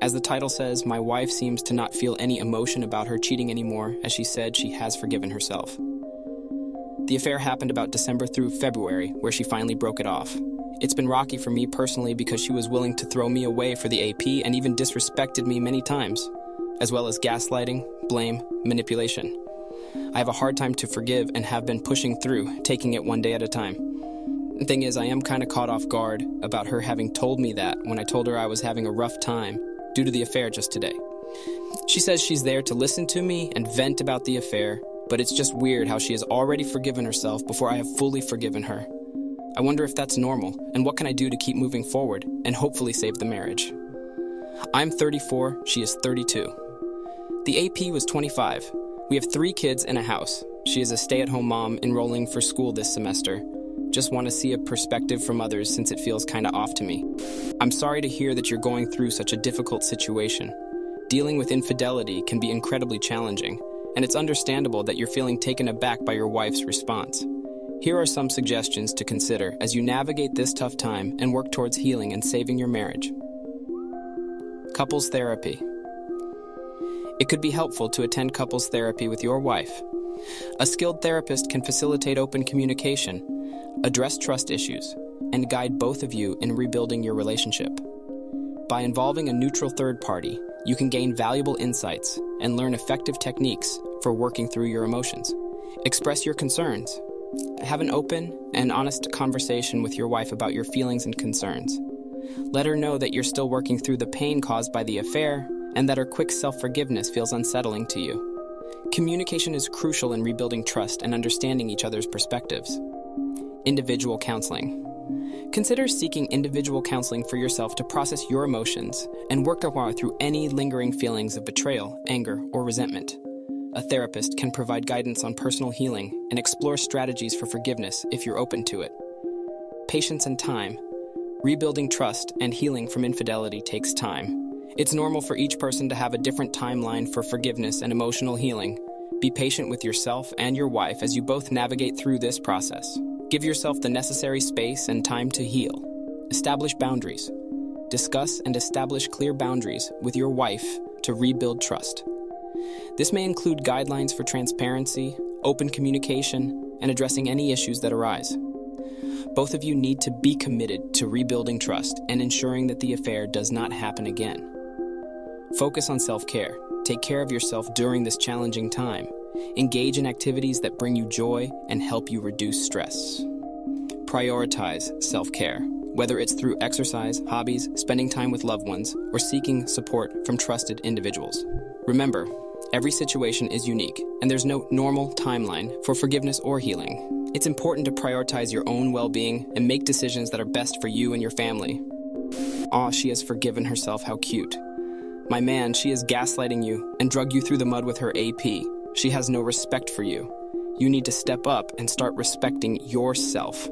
As the title says, my wife seems to not feel any emotion about her cheating anymore, as she said she has forgiven herself. The affair happened about December through February, where she finally broke it off. It's been rocky for me personally because she was willing to throw me away for the AP and even disrespected me many times, as well as gaslighting, blame, manipulation. I have a hard time to forgive and have been pushing through, taking it one day at a time. The thing is, I am kind of caught off guard about her having told me that when I told her I was having a rough time due to the affair just today. She says she's there to listen to me and vent about the affair, but it's just weird how she has already forgiven herself before I have fully forgiven her. I wonder if that's normal, and what can I do to keep moving forward and hopefully save the marriage? I'm 34, she is 32. The AP was 25. We have 3 kids and a house. She is a stay-at-home mom enrolling for school this semester. Just want to see a perspective from others since it feels kind of off to me. I'm sorry to hear that you're going through such a difficult situation. Dealing with infidelity can be incredibly challenging, and it's understandable that you're feeling taken aback by your wife's response. Here are some suggestions to consider as you navigate this tough time and work towards healing and saving your marriage. Couples therapy. It could be helpful to attend couples therapy with your wife. A skilled therapist can facilitate open communication, address trust issues, and guide both of you in rebuilding your relationship. By involving a neutral third party, you can gain valuable insights and learn effective techniques for working through your emotions. Express your concerns. Have an open and honest conversation with your wife about your feelings and concerns. Let her know that you're still working through the pain caused by the affair and that her quick self-forgiveness feels unsettling to you. Communication is crucial in rebuilding trust and understanding each other's perspectives. Individual counseling. Consider seeking individual counseling for yourself to process your emotions and work through any lingering feelings of betrayal, anger, or resentment. A therapist can provide guidance on personal healing and explore strategies for forgiveness if you're open to it. Patience and time. Rebuilding trust and healing from infidelity takes time. It's normal for each person to have a different timeline for forgiveness and emotional healing. Be patient with yourself and your wife as you both navigate through this process. Give yourself the necessary space and time to heal. Establish boundaries. Discuss and establish clear boundaries with your wife to rebuild trust. This may include guidelines for transparency, open communication, and addressing any issues that arise. Both of you need to be committed to rebuilding trust and ensuring that the affair does not happen again. Focus on self-care. Take care of yourself during this challenging time. Engage in activities that bring you joy and help you reduce stress. Prioritize self-care, whether it's through exercise, hobbies, spending time with loved ones, or seeking support from trusted individuals. Remember, every situation is unique, and there's no normal timeline for forgiveness or healing. It's important to prioritize your own well-being and make decisions that are best for you and your family. Aw, she has forgiven herself, how cute. My man, she is gaslighting you and drug you through the mud with her AP. She has no respect for you. You need to step up and start respecting yourself.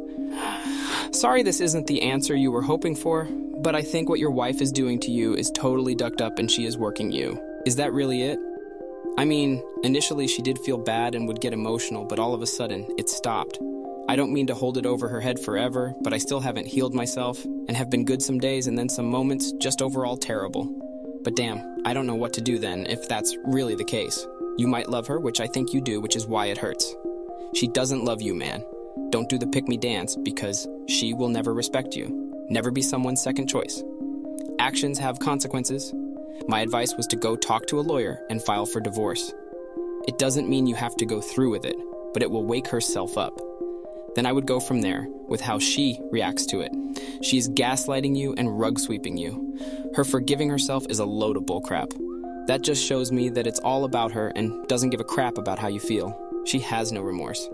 Sorry this isn't the answer you were hoping for, but I think what your wife is doing to you is totally ducked up and she is working you. Is that really it? I mean, initially she did feel bad and would get emotional, but all of a sudden, it stopped. I don't mean to hold it over her head forever, but I still haven't healed myself and have been good some days and then some moments just overall terrible. But damn, I don't know what to do then if that's really the case. You might love her, which I think you do, which is why it hurts. She doesn't love you, man. Don't do the pick-me dance because she will never respect you. Never be someone's second choice. Actions have consequences. My advice was to go talk to a lawyer and file for divorce. It doesn't mean you have to go through with it, but it will wake herself up. Then I would go from there with how she reacts to it. She's gaslighting you and rug sweeping you. Her forgiving herself is a load of bullcrap. That just shows me that it's all about her and doesn't give a crap about how you feel. She has no remorse.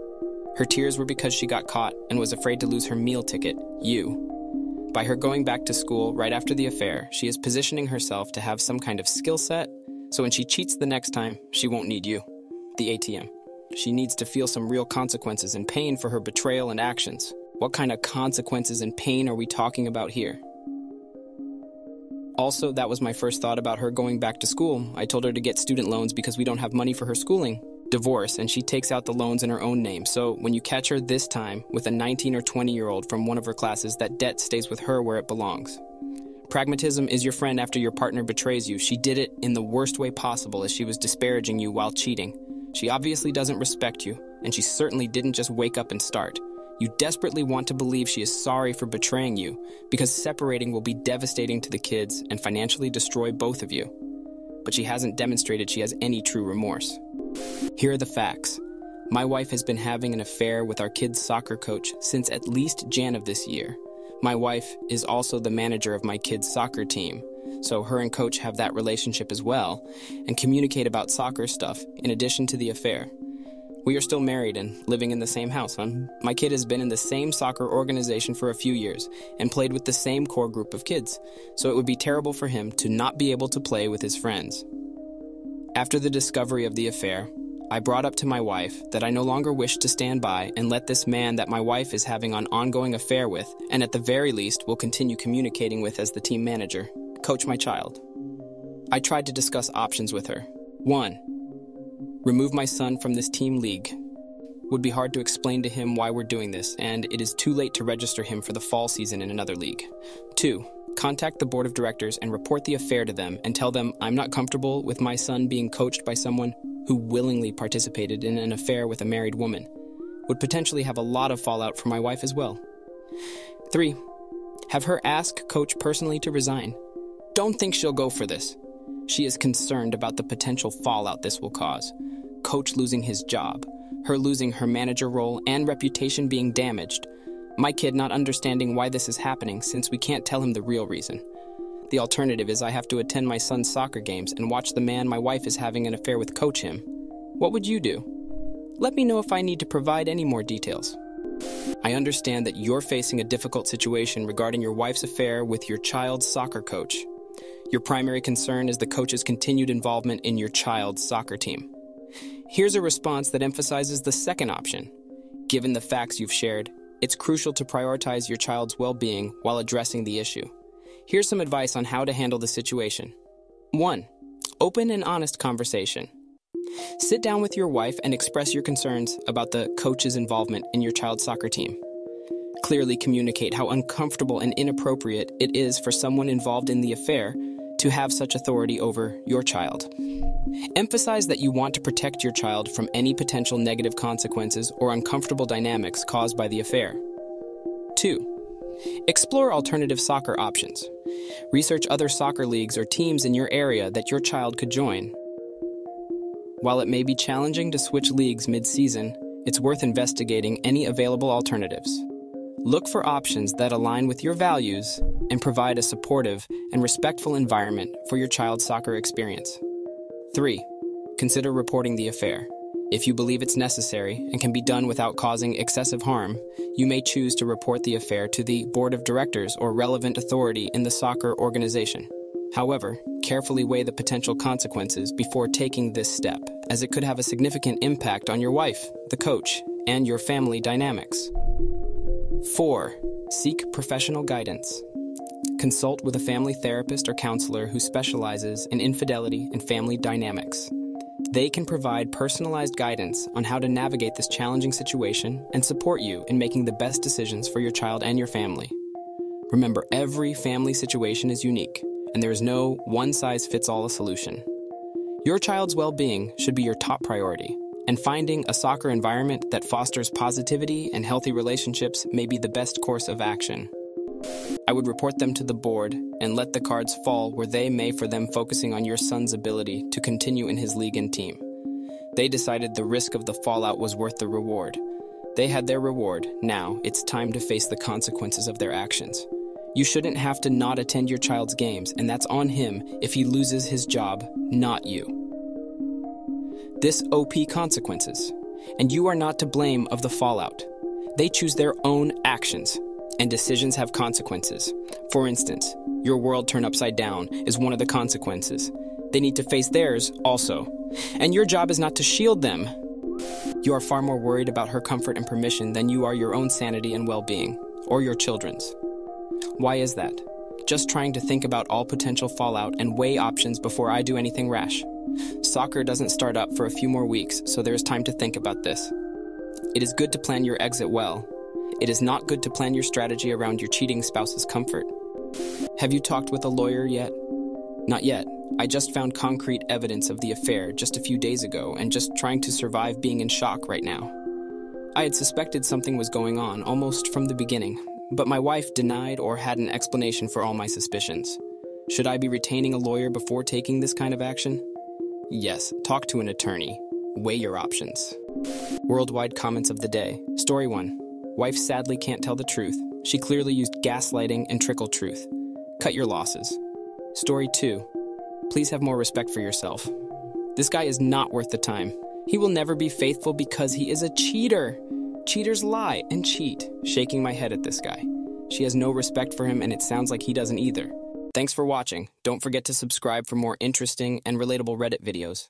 Her tears were because she got caught and was afraid to lose her meal ticket, you. By her going back to school right after the affair, she is positioning herself to have some kind of skill set, so when she cheats the next time, she won't need you, the ATM. She needs to feel some real consequences and pain for her betrayal and actions. What kind of consequences and pain are we talking about here? Also, that was my first thought about her going back to school. I told her to get student loans because we don't have money for her schooling. Divorce, and she takes out the loans in her own name. So when you catch her this time with a 19 or 20-year-old from one of her classes, that debt stays with her where it belongs. Pragmatism is your friend after your partner betrays you. She did it in the worst way possible as she was disparaging you while cheating. She obviously doesn't respect you, and she certainly didn't just wake up and start. You desperately want to believe she is sorry for betraying you, because separating will be devastating to the kids and financially destroy both of you. But she hasn't demonstrated she has any true remorse. Here are the facts. My wife has been having an affair with our kids' soccer coach since at least Jan of this year. My wife is also the manager of my kids' soccer team, so her and coach have that relationship as well, and communicate about soccer stuff in addition to the affair. We are still married and living in the same house. My kid has been in the same soccer organization for a few years and played with the same core group of kids, so it would be terrible for him to not be able to play with his friends. After the discovery of the affair, I brought up to my wife that I no longer wish to stand by and let this man that my wife is having an ongoing affair with, and at the very least will continue communicating with as the team manager, coach my child. I tried to discuss options with her. 1. Remove my son from this team league. Would be hard to explain to him why we're doing this, and it is too late to register him for the fall season in another league. 2. Contact the board of directors and report the affair to them and tell them I'm not comfortable with my son being coached by someone who willingly participated in an affair with a married woman. Would potentially have a lot of fallout for my wife as well. 3. Have her ask coach personally to resign. Don't think she'll go for this. She is concerned about the potential fallout this will cause. Coach losing his job, her losing her manager role and reputation being damaged. My kid not understanding why this is happening since we can't tell him the real reason. The alternative is I have to attend my son's soccer games and watch the man my wife is having an affair with coach him. What would you do? Let me know if I need to provide any more details. I understand that you're facing a difficult situation regarding your wife's affair with your child's soccer coach. Your primary concern is the coach's continued involvement in your child's soccer team. Here's a response that emphasizes the second option. Given the facts you've shared, it's crucial to prioritize your child's well-being while addressing the issue. Here's some advice on how to handle the situation. 1. Open and honest conversation. Sit down with your wife and express your concerns about the coach's involvement in your child's soccer team. Clearly communicate how uncomfortable and inappropriate it is for someone involved in the affair to have such authority over your child. Emphasize that you want to protect your child from any potential negative consequences or uncomfortable dynamics caused by the affair. 2. Explore alternative soccer options. Research other soccer leagues or teams in your area that your child could join. While it may be challenging to switch leagues mid-season, it's worth investigating any available alternatives. Look for options that align with your values and provide a supportive and respectful environment for your child's soccer experience. 3. Consider reporting the affair. If you believe it's necessary and can be done without causing excessive harm, you may choose to report the affair to the board of directors or relevant authority in the soccer organization. However, carefully weigh the potential consequences before taking this step, as it could have a significant impact on your wife, the coach, and your family dynamics. 4. Seek professional guidance. Consult with a family therapist or counselor who specializes in infidelity and family dynamics. They can provide personalized guidance on how to navigate this challenging situation and support you in making the best decisions for your child and your family. Remember, every family situation is unique, and there is no one-size-fits-all solution. Your child's well-being should be your top priority, and finding a soccer environment that fosters positivity and healthy relationships may be the best course of action. I would report them to the board and let the cards fall where they may for them focusing on your son's ability to continue in his league and team. They decided the risk of the fallout was worth the reward. They had their reward. Now it's time to face the consequences of their actions. You shouldn't have to not attend your child's games, and that's on him if he loses his job, not you. This OP consequences, and you are not to blame of the fallout. They choose their own actions, and decisions have consequences. For instance, your world turned upside down is one of the consequences. They need to face theirs also, and your job is not to shield them. You are far more worried about her comfort and permission than you are your own sanity and well-being, or your children's. Why is that? Just trying to think about all potential fallout and weigh options before I do anything rash. Soccer doesn't start up for a few more weeks, so there is time to think about this. It is good to plan your exit well. It is not good to plan your strategy around your cheating spouse's comfort. Have you talked with a lawyer yet? Not yet. I just found concrete evidence of the affair just a few days ago and just trying to survive being in shock right now. I had suspected something was going on almost from the beginning, but my wife denied or had an explanation for all my suspicions. Should I be retaining a lawyer before taking this kind of action? Yes, talk to an attorney. Weigh your options. Worldwide comments of the day. Story 1. Wife sadly can't tell the truth. She clearly used gaslighting and trickle truth. Cut your losses. Story 2. Please have more respect for yourself. This guy is not worth the time. He will never be faithful because he is a cheater. Cheaters lie and cheat. Shaking my head at this guy. She has no respect for him and it sounds like he doesn't either. Thanks for watching. Don't forget to subscribe for more interesting and relatable Reddit videos.